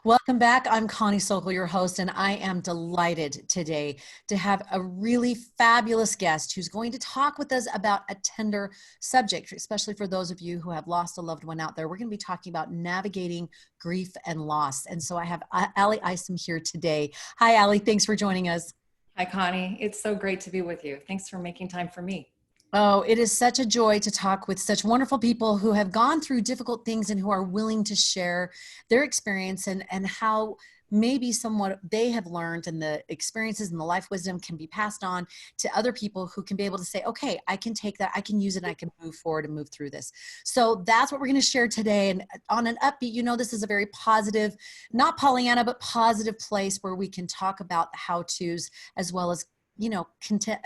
Welcome back. I'm Connie Sokol, your host, and I am delighted today to have a really fabulous guest who's going to talk with us about a tender subject, especially for those of you who have lost a loved one out there. We're going to be talking about navigating grief and loss. And so I have Ally Isom here today. Hi, Ally. Thanks for joining us. Hi, Connie. It's so great to be with you. Thanks for making time for me. Oh, it is such a joy to talk with such wonderful people who have gone through difficult things and who are willing to share their experience and how maybe somewhat they have learned and the experiences and the life wisdom can be passed on to other people who can be able to say, okay, I can take that, I can use it, and I can move forward and move through this. So that's what we're going to share today. And on an upbeat, this is a very positive, not Pollyanna, but positive place where we can talk about the how-tos as well as, content,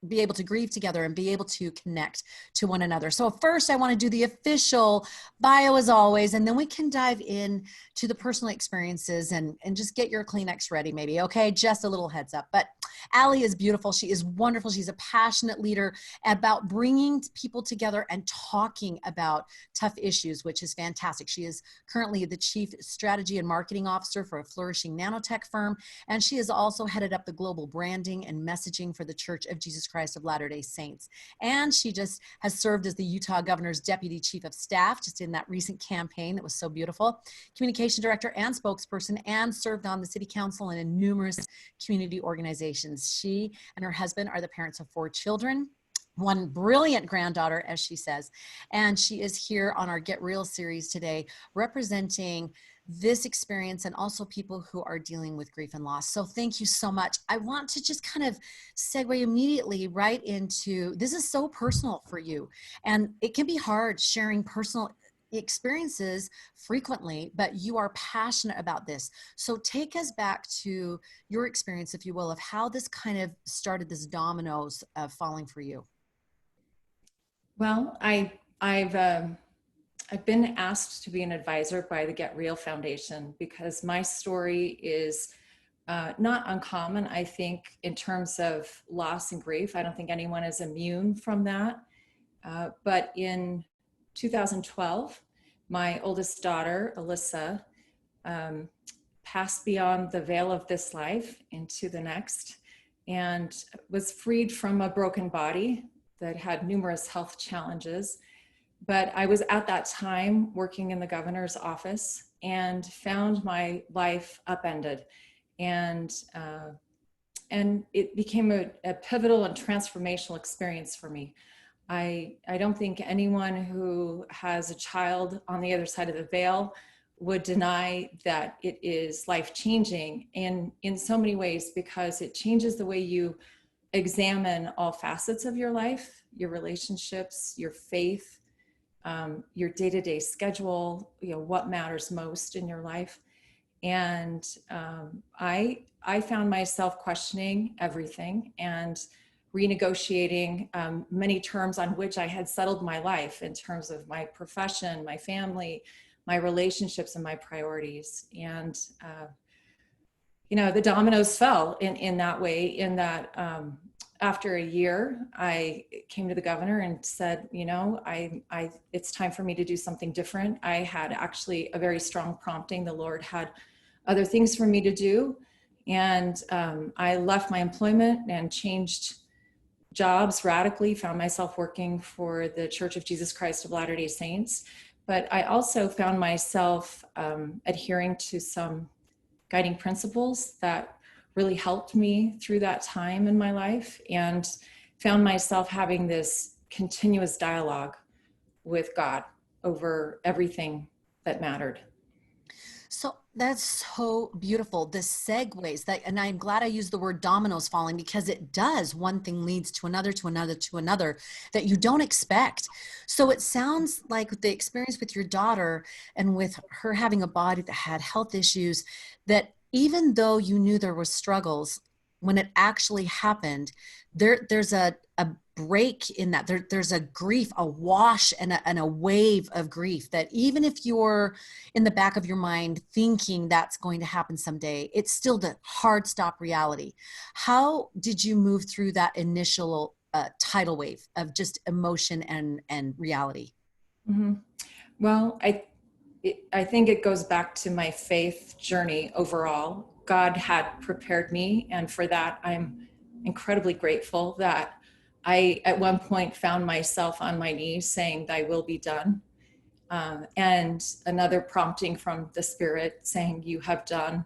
be able to grieve together and be able to connect to one another. So first I want to do the official bio as always, and then we can dive in to the personal experiences and just get your Kleenex ready maybe. Okay. Just a little heads up, but Ally is beautiful. She is wonderful. She's a passionate leader about bringing people together and talking about tough issues, which is fantastic. She is currently the Chief Strategy and Marketing Officer for a flourishing nanotech firm. And she has also headed up the global branding and messaging for the Church of Jesus Christ of Latter-day Saints. And she just has served as the Utah Governor's Deputy Chief of Staff, just in that recent campaign that was so beautiful, Communication Director and spokesperson, and served on the City Council and in numerous community organizations. She and her husband are the parents of 4 children, one brilliant granddaughter, as she says, and she is here on our Get Real series today, representing this experience and also people who are dealing with grief and loss. So thank you so much. I want to just kind of segue immediately right into, this is so personal for you, and it can be hard sharing personal experiences frequently, but you are passionate about this. So take us back to your experience, if you will, of how this kind of started, this dominoes of falling for you. Well, I've been asked to be an advisor by the Get Real Foundation because my story is not uncommon, I think, in terms of loss and grief. I don't think anyone is immune from that. But in 2012, my oldest daughter, Alyssa, passed beyond the veil of this life into the next and was freed from a broken body that had numerous health challenges. But I was at that time working in the governor's office and found my life upended. And it became a pivotal and transformational experience for me. I don't think anyone who has a child on the other side of the veil would deny that it is life-changing in so many ways, because it changes the way you examine all facets of your life, your relationships, your faith, your day-to-day schedule, what matters most in your life. And I found myself questioning everything and renegotiating many terms on which I had settled my life in terms of my profession, my family, my relationships, and my priorities. And the dominoes fell in that way, in that after a year, I came to the governor and said, it's time for me to do something different. I had actually a very strong prompting. The Lord had other things for me to do. And I left my employment and changed jobs radically, found myself working for the Church of Jesus Christ of Latter-day Saints. But I also found myself adhering to some guiding principles that really helped me through that time in my life, and found myself having this continuous dialogue with God over everything that mattered. So that's so beautiful. The segues that, and I'm glad I used the word dominoes falling, because it does. One thing leads to another, to another, to another that you don't expect. So it sounds like the experience with your daughter and with her having a body that had health issues, that even though you knew there were struggles, when it actually happened, there's a break in that. There's a grief, a wash, and a wave of grief that even if you're in the back of your mind thinking that's going to happen someday, it's still the hard stop reality. How did you move through that initial tidal wave of just emotion and reality? Mm-hmm. Well, I think it goes back to my faith journey overall. God had prepared me, and for that, I'm incredibly grateful that I, at one point, found myself on my knees saying, "Thy will be done." And another prompting from the Spirit saying, "You have done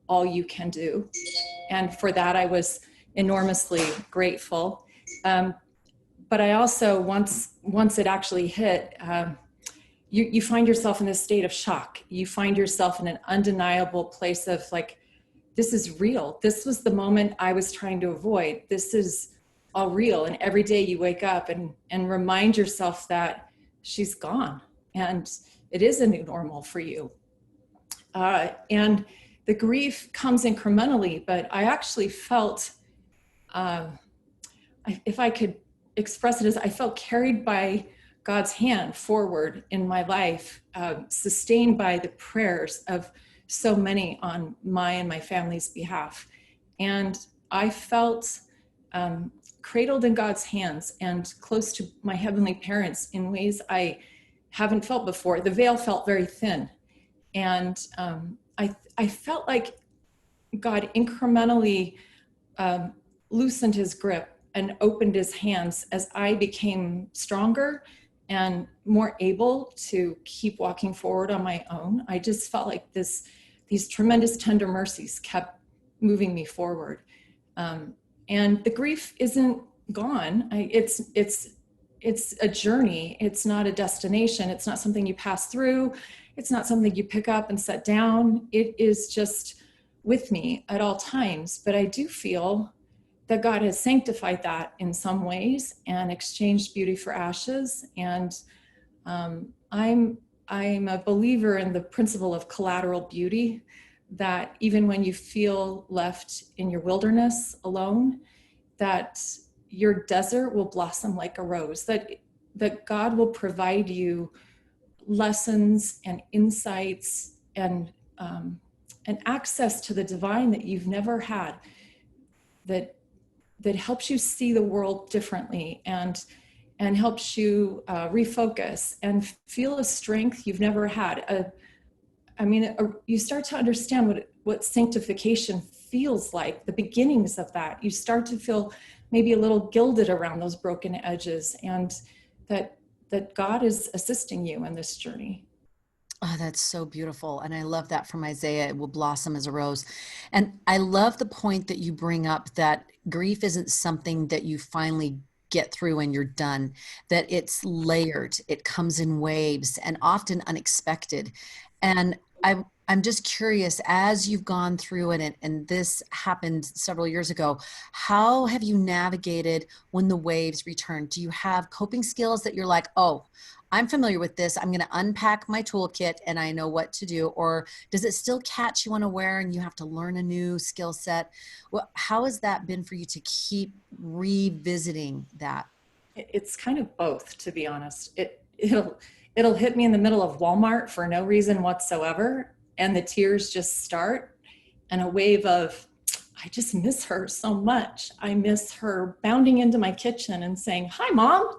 all you can do." And for that, I was enormously grateful. But I also, once it actually hit, you find yourself in this state of shock. You find yourself in an undeniable place of like, this is real. This was the moment I was trying to avoid. This is all real. And every day you wake up and remind yourself that she's gone and it is a new normal for you. And the grief comes incrementally, but I actually felt, if I could express it as, I felt carried by God's hand forward in my life, sustained by the prayers of so many on my and my family's behalf. And I felt cradled in God's hands and close to my heavenly parents in ways I haven't felt before. The veil felt very thin. And I felt like God incrementally loosened his grip and opened his hands as I became stronger and more able to keep walking forward on my own. I just felt like these tremendous tender mercies kept moving me forward. And the grief isn't gone. It's a journey. It's not a destination. It's not something you pass through. It's not something you pick up and set down. It is just with me at all times. But I do feel that God has sanctified that in some ways and exchanged beauty for ashes. And I'm a believer in the principle of collateral beauty, that even when you feel left in your wilderness alone, that your desert will blossom like a rose, that God will provide you lessons and insights and access to the divine that you've never had, that helps you see the world differently and helps you refocus and feel a strength you've never had. You start to understand what sanctification feels like, the beginnings of that. You start to feel maybe a little gilded around those broken edges, and that God is assisting you in this journey. Oh, that's so beautiful. And I love that from Isaiah. It will blossom as a rose. And I love the point that you bring up, that grief isn't something that you finally get through and you're done, that it's layered, it comes in waves and often unexpected. And I'm just curious, as you've gone through it, and this happened several years ago, how have you navigated when the waves return? Do you have coping skills that you're like, oh, I'm familiar with this, I'm going to unpack my toolkit and I know what to do? Or does it still catch you unaware and you have to learn a new skill set? Well, how has that been for you to keep revisiting that? It's kind of both, to be honest. It'll hit me in the middle of Walmart for no reason whatsoever, and the tears just start, and a wave of, I just miss her so much. I miss her bounding into my kitchen and saying, "Hi, Mom,"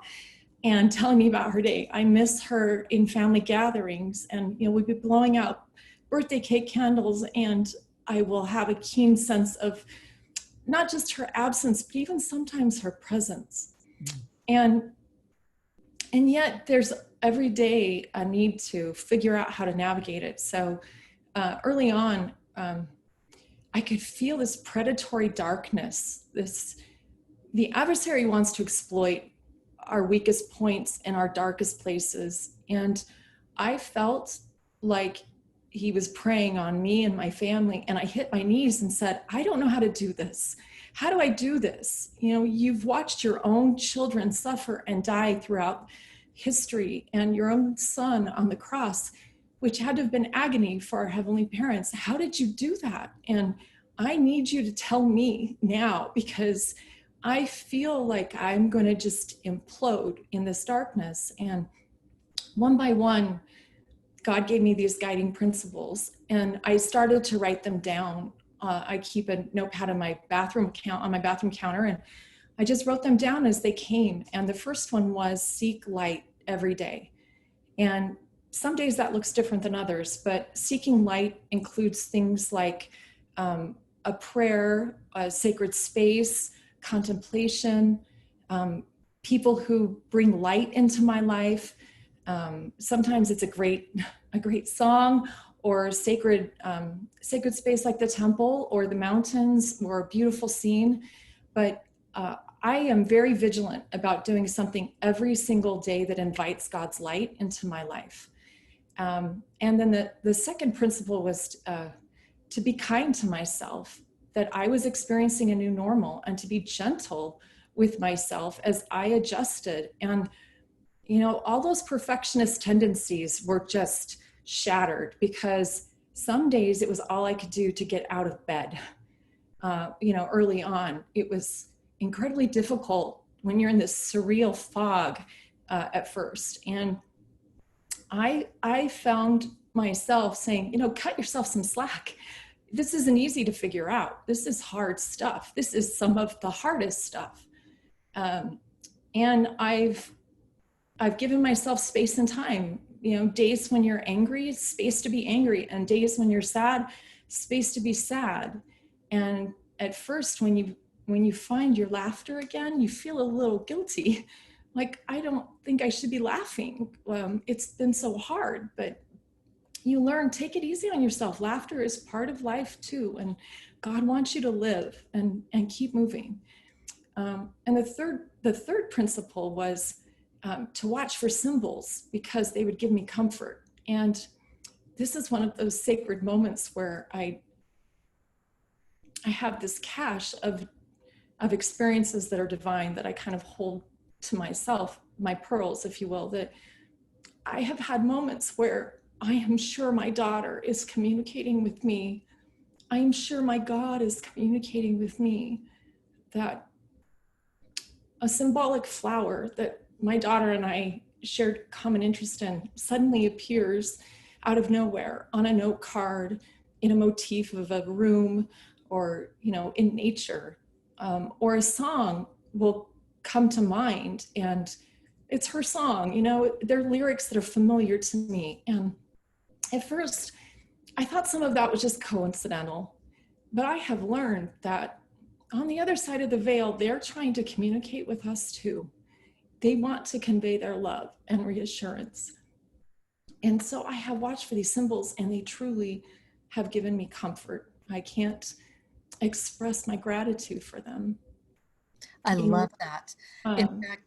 and telling me about her day. I miss her in family gatherings, and we'd be blowing out birthday cake candles, and I will have a keen sense of not just her absence, but even sometimes her presence. And yet there's every day a need to figure out how to navigate it. So early on, I could feel this predatory darkness. The adversary wants to exploit our weakest points and our darkest places. And I felt like he was preying on me and my family. And I hit my knees and said, I don't know how to do this. How do I do this? You've watched your own children suffer and die throughout history, and your own son on the cross, which had to have been agony for our heavenly parents. How did you do that? And I need you to tell me now, because I feel like I'm going to just implode in this darkness. And one by one, God gave me these guiding principles, and I started to write them down. I keep a notepad on my bathroom counter, and I just wrote them down as they came. And the first one was seek light every day. And some days that looks different than others, but seeking light includes things like a prayer, a sacred space, contemplation, people who bring light into my life. Sometimes it's a great song, or sacred space like the temple or the mountains or a beautiful scene. But I am very vigilant about doing something every single day that invites God's light into my life. And then the second principle was to be kind to myself, that I was experiencing a new normal, and to be gentle with myself as I adjusted. And, you know, all those perfectionist tendencies were just shattered, because some days it was all I could do to get out of bed. You know, early on, it was incredibly difficult when you're in this surreal fog at first. And I found myself saying, you know, cut yourself some slack. This isn't easy to figure out. This is hard stuff. This is some of the hardest stuff. And I've given myself space and time. You know, days when you're angry, space to be angry, and days when you're sad, space to be sad. And at first, when you find your laughter again, you feel a little guilty. Like, I don't think I should be laughing. It's been so hard, but you learn, take it easy on yourself. Laughter is part of life too, and God wants you to live and keep moving. And the third principle was to watch for symbols, because they would give me comfort. And this is one of those sacred moments where I have this cache of experiences that are divine, that I kind of hold to myself, my pearls, if you will. That I have had moments where I am sure my daughter is communicating with me. I am sure my God is communicating with me. That a symbolic flower that my daughter and I shared common interest in suddenly appears out of nowhere on a note card, in a motif of a room, or, you know, in nature, or a song will come to mind, and it's her song. You know, they're lyrics that are familiar to me. And at first, I thought some of that was just coincidental, but I have learned that on the other side of the veil, they're trying to communicate with us too. They want to convey their love and reassurance. And so I have watched for these symbols, and they truly have given me comfort. I can't express my gratitude for them. I In, love that. In um, fact,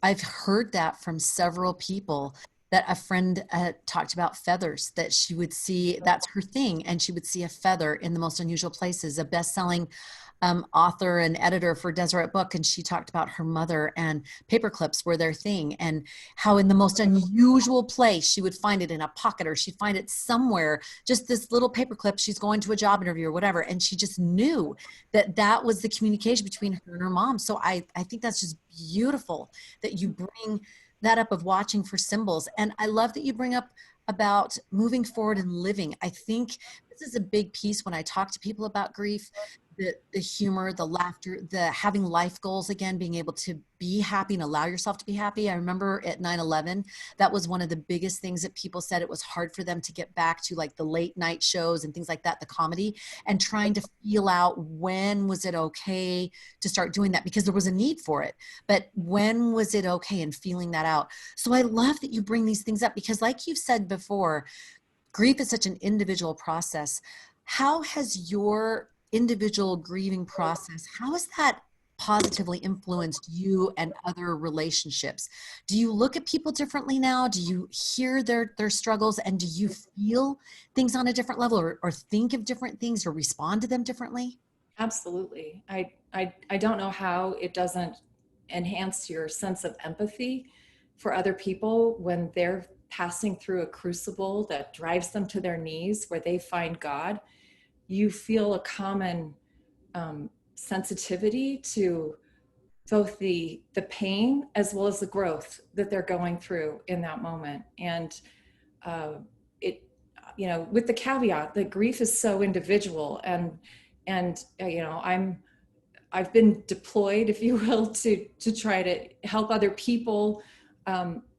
I've heard that from several people, that a friend talked about feathers, that she would see, that's her thing, and she would see a feather in the most unusual places. A best-selling author and editor for Deseret Book, and she talked about her mother, and paper clips were their thing, and how in the most unusual place she would find it, in a pocket, or she'd find it somewhere, just this little paper clip. She's going to a job interview or whatever, and she just knew that that was the communication between her and her mom. So I think that's just beautiful that you bring that up, of watching for symbols. And I love that you bring up about moving forward and living. I think this is a big piece when I talk to people about grief. The humor, the laughter, the having life goals again, being able to be happy and allow yourself to be happy. I remember at 9/11, that was one of the biggest things that people said. It was hard for them to get back to, like the late night shows and things like that, the comedy, and trying to feel out, when was it okay to start doing that, because there was a need for it. But when was it okay, and feeling that out. So I love that you bring these things up, because like you've said before, grief is such an individual process. How has your individual grieving process, how has that positively influenced you and other relationships? Do you look at people differently now? Do you hear their struggles, and do you feel things on a different level, or think of different things, or respond to them differently? absolutely. I don't know how it doesn't enhance your sense of empathy for other people when they're passing through a crucible that drives them to their knees, where they find God. You feel a common sensitivity to both the pain as well as the growth that they're going through in that moment. And uh, it, you know, with the caveat that grief is so individual, and you know, I've been deployed, if you will, to try to help other people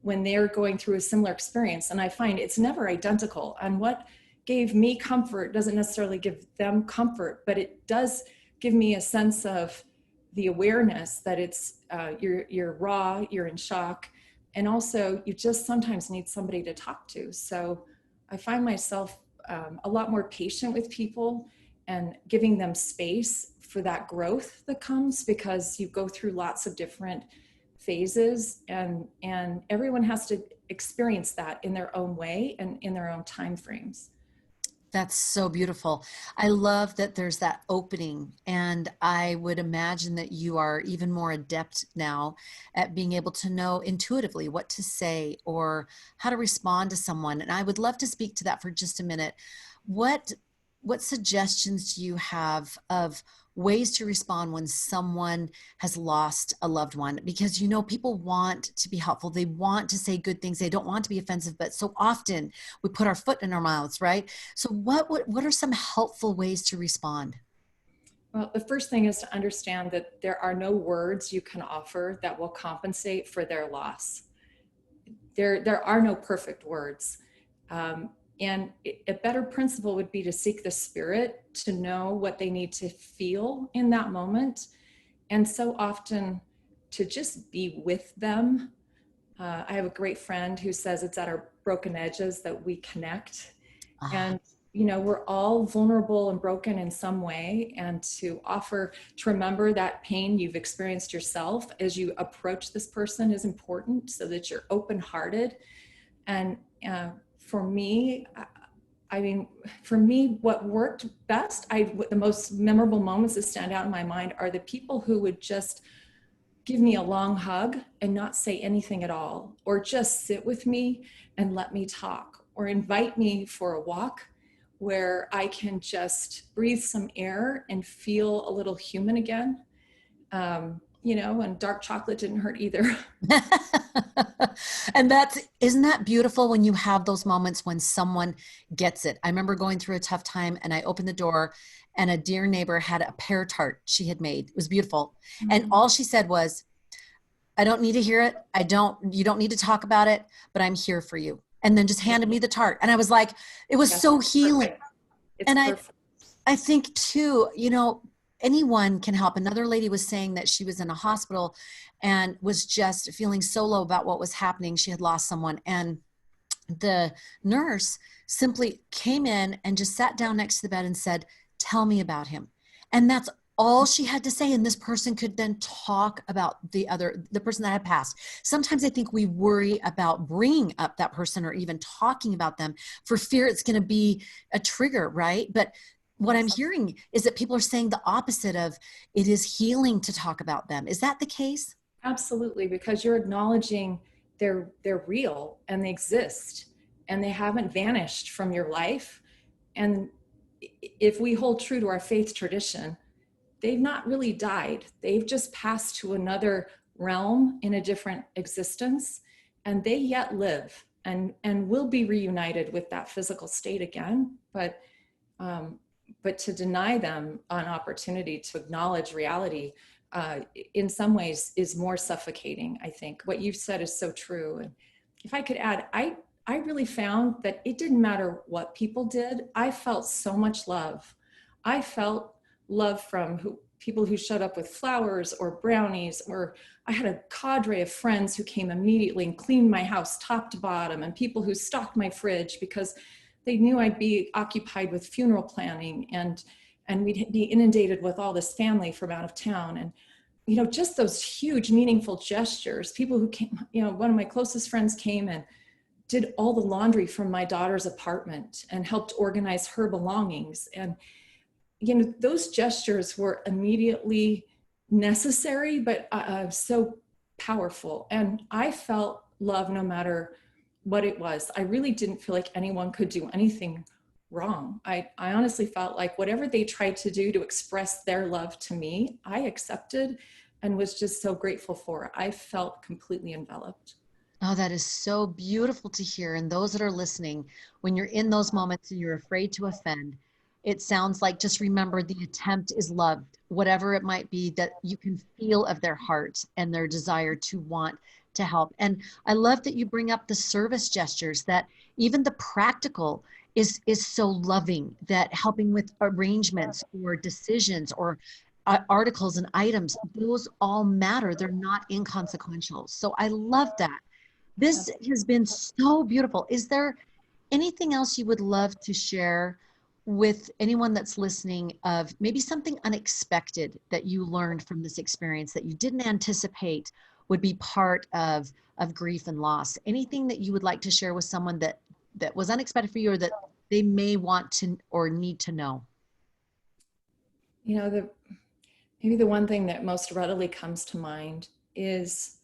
when they're going through a similar experience. And I find it's never identical. And what gave me comfort doesn't necessarily give them comfort, but it does give me a sense of the awareness that it's you're raw, you're in shock, and also you just sometimes need somebody to talk to. So I find myself a lot more patient with people and giving them space for that growth that comes, because you go through lots of different phases, and everyone has to experience that in their own way and in their own time frames. That's so beautiful. I love that there's that opening, and I would imagine that you are even more adept now at being able to know intuitively what to say or how to respond to someone. And I would love to speak to that for just a minute. What what suggestions do you have of ways to respond when someone has lost a loved one? Because you know, people want to be helpful, they want to say good things, they don't want to be offensive, but so often we put our foot in our mouths, right? So what are some helpful ways to respond? Well, the first thing is to understand that there are no words you can offer that will compensate for their loss. There are no perfect words. And a better principle would be to seek the spirit, to know what they need to feel in that moment. And so often to just be with them. I have a great friend who says it's at our broken edges that we connect. Ah, And you know, we're all vulnerable and broken in some way, and to offer to remember that pain you've experienced yourself as you approach this person is important, so that you're open-hearted. And for me, I mean, for me, what worked best, the most memorable moments that stand out in my mind are the people who would just give me a long hug and not say anything at all, or just sit with me and let me talk, or invite me for a walk where I can just breathe some air and feel a little human again. You know, and dark chocolate didn't hurt either. and that's, isn't that beautiful when you have those moments when someone gets it? I remember going through a tough time and I opened the door and a dear neighbor had a pear tart she had made. It was beautiful. And Mm, all she said was, I don't need to hear it. You don't need to talk about it, but I'm here for you. And then just yeah, handed me the tart. And I was like, it was yes, so it's healing. perfect. It's And perfect. I think too, you know, anyone can help. Another lady was saying that she was in a hospital and was just feeling so low about what was happening. She had lost someone, and the nurse simply came in and just sat down next to the bed and said, tell me about him. And that's all she had to say. And this person could then talk about the person that had passed. Sometimes I think we worry about bringing up that person or even talking about them for fear it's going to be a trigger, right? But what I'm Yes. hearing is that people are saying the opposite of, it is healing to talk about them. Is that the case? Absolutely, because you're acknowledging they're real and they exist and they haven't vanished from your life. And if we hold true to our faith tradition, they've not really died. They've just passed to another realm in a different existence, and they yet live and will be reunited with that physical state again. Um, but to deny them an opportunity to acknowledge reality, in some ways is more suffocating. I think what you've said is so true. And if I could add, I really found that it didn't matter what people did. I felt so much love. I felt love from people who showed up with flowers or brownies, or I had a cadre of friends who came immediately and cleaned my house top to bottom, and people who stocked my fridge because they knew I'd be occupied with funeral planning, and we'd be inundated with all this family from out of town. And you know, just those huge meaningful gestures. People who came, you know, one of my closest friends came and did all the laundry from my daughter's apartment and helped organize her belongings. And you know, those gestures were immediately necessary, but so powerful. And I felt love no matter what it was. I really didn't feel like anyone could do anything wrong. I honestly felt like whatever they tried to do to express their love to me, I accepted and was just so grateful for. I felt completely enveloped. Oh, that is so beautiful to hear. And those that are listening, when you're in those moments and you're afraid to offend, it sounds like just remember the attempt is loved, whatever it might be that you can feel of their heart and their desire to want to help. And I love that you bring up the service gestures, that even the practical is so loving, that helping with arrangements or decisions or articles and items, those all matter. They're not inconsequential. So I love that. This has been so beautiful. Is there anything else you would love to share with anyone that's listening, of maybe something unexpected that you learned from this experience that you didn't anticipate would be part of grief and loss? Anything that you would like to share with someone that was unexpected for you, or that they may want to or need to know? You know, maybe the one thing that most readily comes to mind is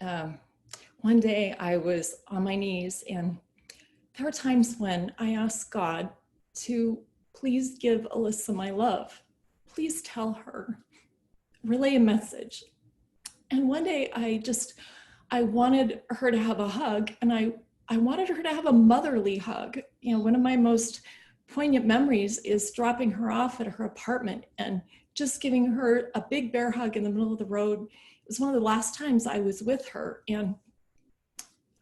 um, one day I was on my knees, and there were times when I asked God to please give Alyssa my love. Please tell her, relay a message. And one day I wanted her to have a hug, and I wanted her to have a motherly hug. You know, one of my most poignant memories is dropping her off at her apartment and just giving her a big bear hug in the middle of the road. It was one of the last times I was with her. And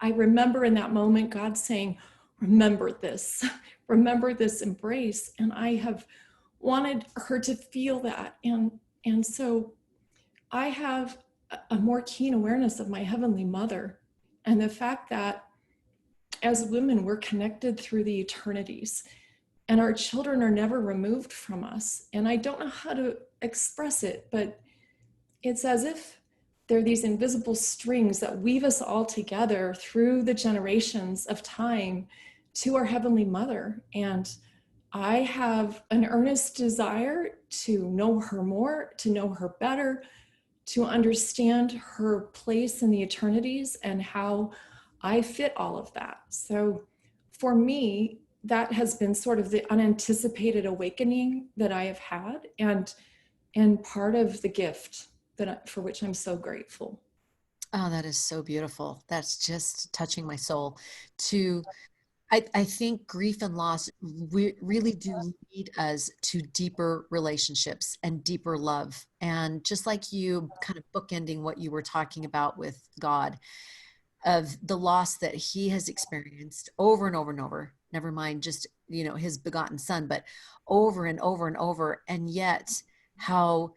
I remember in that moment, God saying, remember this, remember this embrace. And I have wanted her to feel that. And so I have a more keen awareness of my Heavenly Mother, and the fact that as women, we're connected through the eternities, and our children are never removed from us. And I don't know how to express it, but it's as if there are these invisible strings that weave us all together through the generations of time to our Heavenly Mother. And I have an earnest desire to know her more, to know her better, to understand her place in the eternities and how I fit all of that. So for me, that has been sort of the unanticipated awakening that I have had, and part of the gift for which I'm so grateful. Oh, that is so beautiful. That's just touching my soul. To I think grief and loss really do lead us to deeper relationships and deeper love. And just like you kind of bookending what you were talking about with God, of the loss that he has experienced over and over and over, never mind just, his begotten son, but over and over and over. And yet how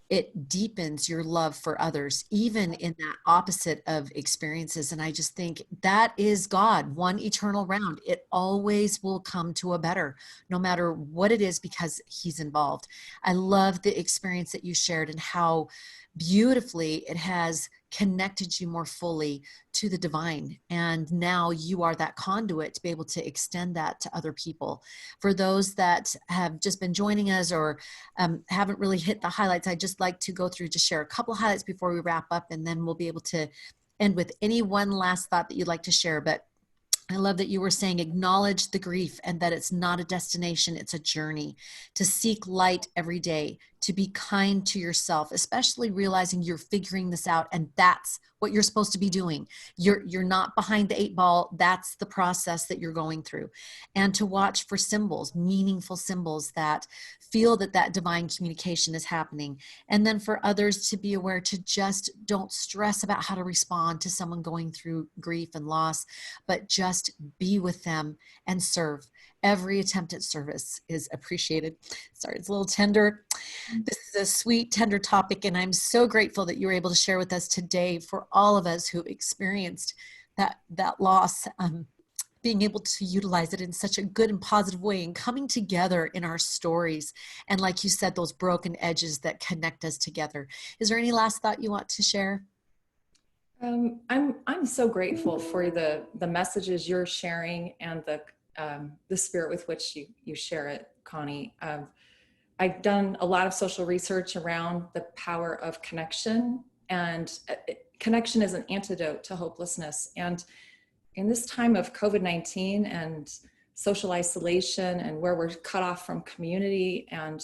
it deepens your love for others, even in that opposite of experiences. And I just think that is God, one eternal round. It always will come to a better, no matter what it is, because he's involved. I love the experience that you shared and how beautifully it has connected you more fully to the divine. And now you are that conduit to be able to extend that to other people. For those that have just been joining us or haven't really hit the highlights, I'd just like to go through to share a couple highlights before we wrap up, and then we'll be able to end with any one last thought that you'd like to share. But I love that you were saying acknowledge the grief and that it's not a destination, it's a journey. To seek light every day, to be kind to yourself, especially realizing you're figuring this out and that's what you're supposed to be doing. You're not behind the 8 ball. That's the process that you're going through. And to watch for symbols, meaningful symbols that feel that divine communication is happening. And then for others to be aware to just don't stress about how to respond to someone going through grief and loss, but just be with them and serve. Every attempt at service is appreciated. Sorry, it's a little tender. This is a sweet, tender topic, and I'm so grateful that you were able to share with us today. For all of us who've experienced that loss, being able to utilize it in such a good and positive way and coming together in our stories. And like you said, those broken edges that connect us together. Is there any last thought you want to share? I'm so grateful for the messages you're sharing and the spirit with which you share it, Connie. I've done a lot of social research around the power of connection, and connection is an antidote to hopelessness. And in this time of COVID-19 and social isolation, and where we're cut off from community and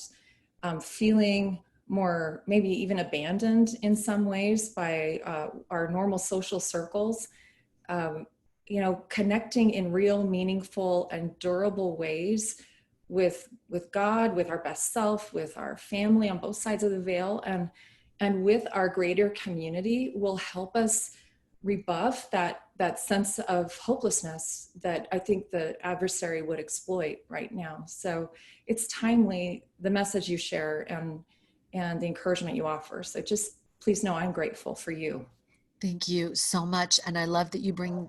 feeling more maybe even abandoned in some ways by our normal social circles, connecting in real, meaningful, and durable ways with God, with our best self, with our family on both sides of the veil, and and with our greater community will help us rebuff that sense of hopelessness that I think the adversary would exploit right now. So it's timely, the message you share and the encouragement you offer. So just please know I'm grateful for you. Thank you so much. And I love that you bring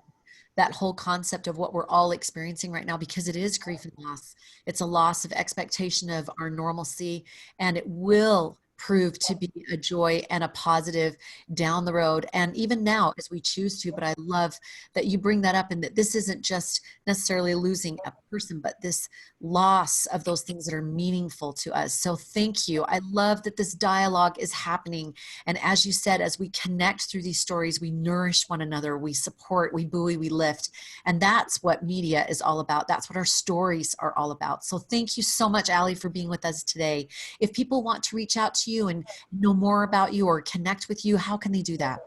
that whole concept of what we're all experiencing right now, because it is grief and loss. It's a loss of expectation of our normalcy, and it will prove to be a joy and a positive down the road. And even now, as we choose to, but I love that you bring that up, and that this isn't just necessarily losing a person, but this loss of those things that are meaningful to us. So thank you. I love that this dialogue is happening. And as you said, as we connect through these stories, we nourish one another, we support, we buoy, we lift. And that's what media is all about. That's what our stories are all about. So thank you so much, Ally, for being with us today. If people want to reach out to you and know more about you or connect with you, how can they do that?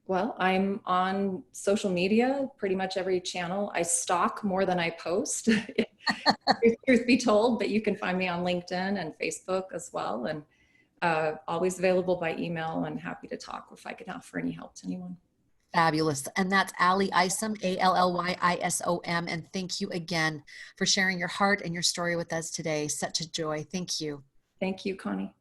Well, I'm on social media, pretty much every channel. I stalk more than I post, truth be told, but you can find me on LinkedIn and Facebook as well. And always available by email, and happy to talk if I can offer any help to anyone. Fabulous. And that's Ally Isom, Allyisom. And thank you again for sharing your heart and your story with us today. Such a joy. Thank you. Thank you, Connie.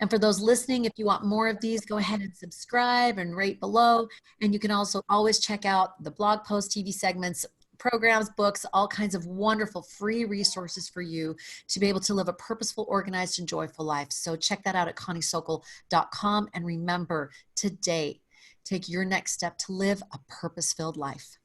And for those listening, if you want more of these, go ahead and subscribe and rate below. And you can also always check out the blog posts, TV segments, programs, books, all kinds of wonderful free resources for you to be able to live a purposeful, organized, and joyful life. So check that out at conniesokol.com. And remember, today, take your next step to live a purpose-filled life.